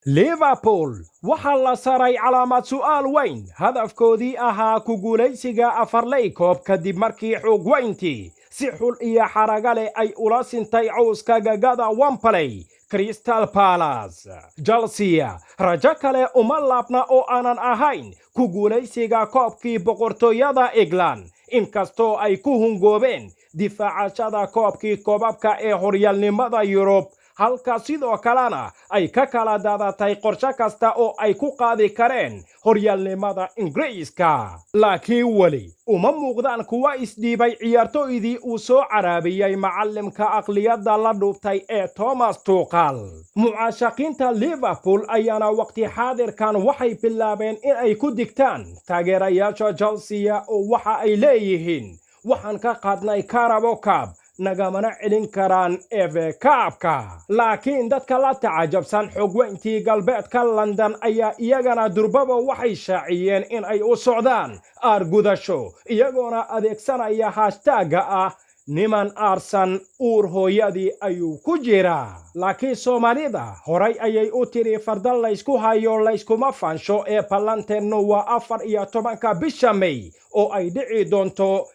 liverpool waxaa la saray calaamad su'aal weyn hadafkoodii ahaa ku guulaysiga afarley koob kadib markii xoog weyntii si xul iyo xaraga leh ay ula sintay cawska gagada Wembley. Crystal Palace Chelsea rajo kale uma laabna oo aanan ahayn ku guulaysiga koobkii boqortooyada England inkastoo ay ku hungoobeen difaacashada koobkii koobabka ee horyaalnimada Yurub halka sidoo kalena ay ka kala daadatay qorshe kasta oo ay ku qaadi kareen horyaalnimada Ingiriiska. Laakiin weli uma muuqdaan kuwa isdhiibay ciyaartoydii uu soo caraabiyay macallimka aqliyadda la dhuubtay ee Thomas Tuchel. Mucaashaqiinta Liverpool ayaana waqti xaadirkan waxay bilaabeen in ay ku digtaan taageerayaasha Chelsea oo waxa ay leeyihiin waxaan ka qaadnay Carabao Cup nagamana celin karaan FA Cup-ka. Laakiin dadka la tacajabsan xogweyntii galbeedka London ayaa iyagana durbaba waxay shaaciyeen in ay u socdaan aargudasho iyagoona adeegsanaya hashtagga ah niman aarsan uur hooyadii ayuu ku jiraa. Laakiin Soomaalida horay ayay u tiri farda laysku hayo layskuma fansho ee ballanteenu waa 14 bisha May oo ay dhici doonto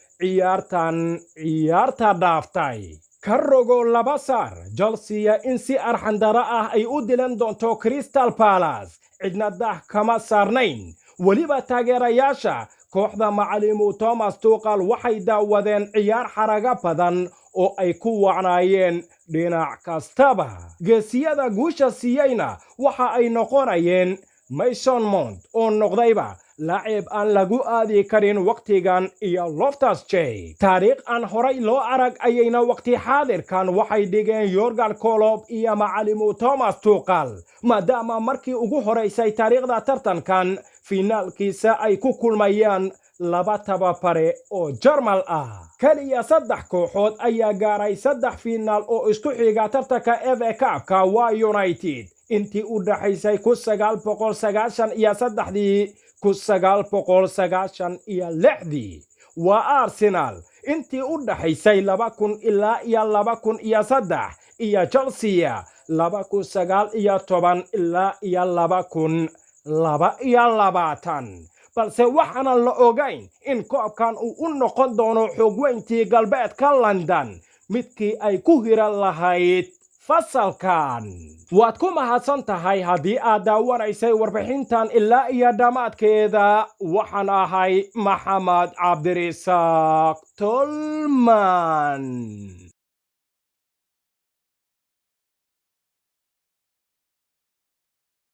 ciyaarta dhaaftay. Ka rogo laba saar Chelsea in si arxandara ah ay u dilan doonto Crystal Palace cidna dah kama saarnayn. weliba taageerayaasha kooxda macallimu Thomas Tuchel waxay daawadeen ciyaar xaraga badan oo ay ku wacnaayeen dhinac kastaba. geesiyada guusha siiyeyna waxa ay noqonayeen Mason Mount oo noqdayba laacib aan lagu aadi karin waqtigan iyo Loftus-Cheek. taariikh aan horay loo arag ayayna waqti xaadirkan waxay dhigeen Jurgen Klopp iyo macallimu Thomas Tuchel maadaama markii ugu horeysay taariikhda tartankan finaalkiisa ay ku kulmayaan laba tababare oo Jarmal ah. kaliya 3 kooxood ayaa gaaray 3 finaal oo isku xiga tartanka FA Cup-ka waa United intii u dhaxaysay 1993 1996 waa Arsenal intii u dhaxaysay 2000 ilaa 2003 iyo Chelsea 2019 ilaa 2022 balse waxaan la ogayn in koobkan uu u noqon doono xogweyntii galbeedka London midkii ay ku hiran lahayd fasalkan. waad ku mahadsan tahay haddii aad daawanaysay warbixintan ilaa iyo dhammaadkeeda. waxaan ahay Maxamed Cabdirasaaq Tolman.